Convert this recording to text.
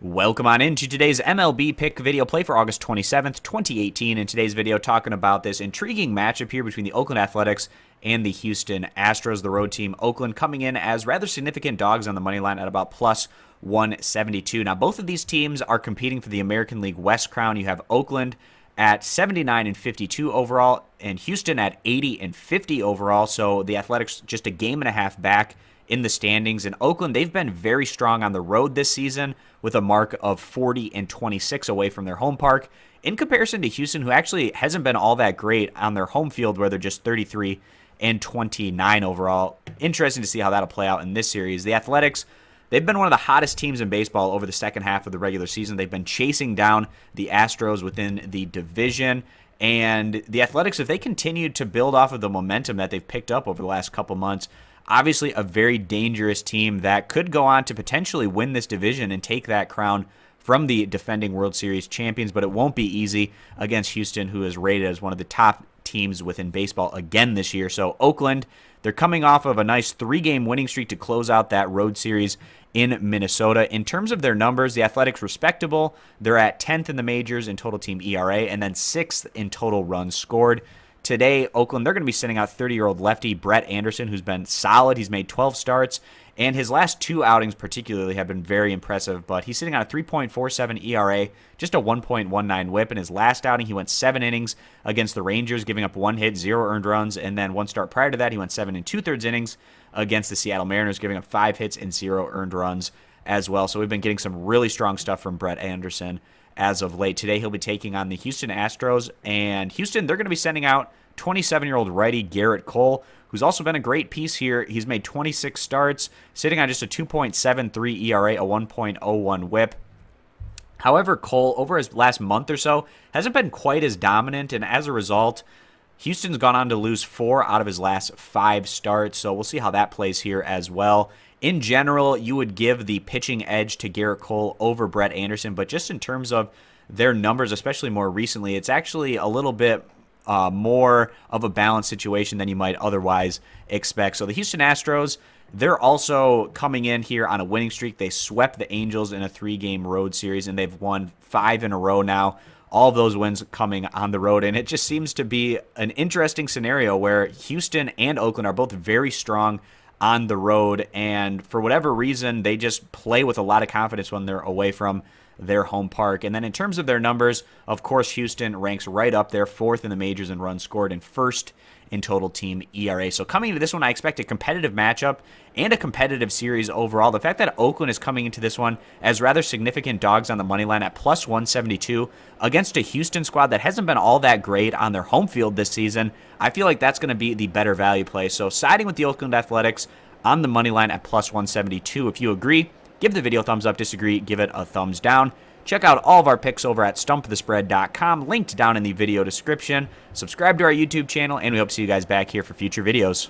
Welcome on into today's MLB pick video play for August 27th, 2018. In today's video, talking about this intriguing matchup here between the Oakland Athletics and the Houston Astros, the road team. Oakland coming in as rather significant dogs on the money line at about plus 172. Now, both of these teams are competing for the American League West crown. You have Oakland at 79 and 52 overall, and Houston at 80 and 50 overall. So the Athletics just a game and a half back in the standings. In Oakland, they've been very strong on the road this season with a mark of 40 and 26 away from their home park, in comparison to Houston, who actually hasn't been all that great on their home field, where they're just 33 and 29 overall. Interesting to see how that'll play out in this series. The Athletics, they've been one of the hottest teams in baseball over the second half of the regular season. They've been chasing down the Astros within the division. And the Athletics, if they continue to build off of the momentum that they've picked up over the last couple months, obviously a very dangerous team that could go on to potentially win this division and take that crown from the defending World Series champions. But it won't be easy against Houston, who is rated as one of the top teams within baseball again this year. So Oakland, they're coming off of a nice 3-game winning streak to close out that road series in Minnesota. In terms of their numbers, the Athletics respectable. They're at 10th in the majors in total team ERA and then 6th in total runs scored. Today, Oakland, they're going to be sending out 30-year-old lefty Brett Anderson, who's been solid. He's made 12 starts, and his last 2 outings particularly have been very impressive, but he's sitting on a 3.47 ERA, just a 1.19 whip. In his last outing, he went 7 innings against the Rangers, giving up 1 hit, 0 earned runs, and then 1 start prior to that, he went 7 2/3 innings against the Seattle Mariners, giving up 5 hits and 0 earned runs as well. So we've been getting some really strong stuff from Brett Anderson as of late. Today, he'll be taking on the Houston Astros, and Houston, they're going to be sending out 27-year-old righty Garrett Cole, who's also been a great piece here. He's made 26 starts, sitting on just a 2.73 ERA, a 1.01 whip. However, Cole, over his last month or so, hasn't been quite as dominant, and as a result, Houston's gone on to lose 4 out of his last 5 starts, so we'll see how that plays here as well. In general, you would give the pitching edge to Garrett Cole over Brett Anderson, but just in terms of their numbers, especially more recently, it's actually a little bit more of a balanced situation than you might otherwise expect. So the Houston Astros, they're also coming in here on a winning streak. They swept the Angels in a 3-game road series, and they've won 5 in a row now. All of those wins coming on the road, and it just seems to be an interesting scenario where Houston and Oakland are both very strong on the road, and for whatever reason, they just play with a lot of confidence when they're away from their home park. And then in terms of their numbers, of course, Houston ranks right up there, 4th in the majors in runs scored and 1st in total team ERA. So coming into this one, I expect a competitive matchup and a competitive series overall. The fact that Oakland is coming into this one as rather significant dogs on the money line at plus 172 against a Houston squad that hasn't been all that great on their home field this season, I feel like that's going to be the better value play. So siding with the Oakland Athletics on the money line at plus 172. If you agree, give the video a thumbs up. Disagree, give it a thumbs down. Check out all of our picks over at stumpthespread.com, linked down in the video description. Subscribe to our YouTube channel, and we hope to see you guys back here for future videos.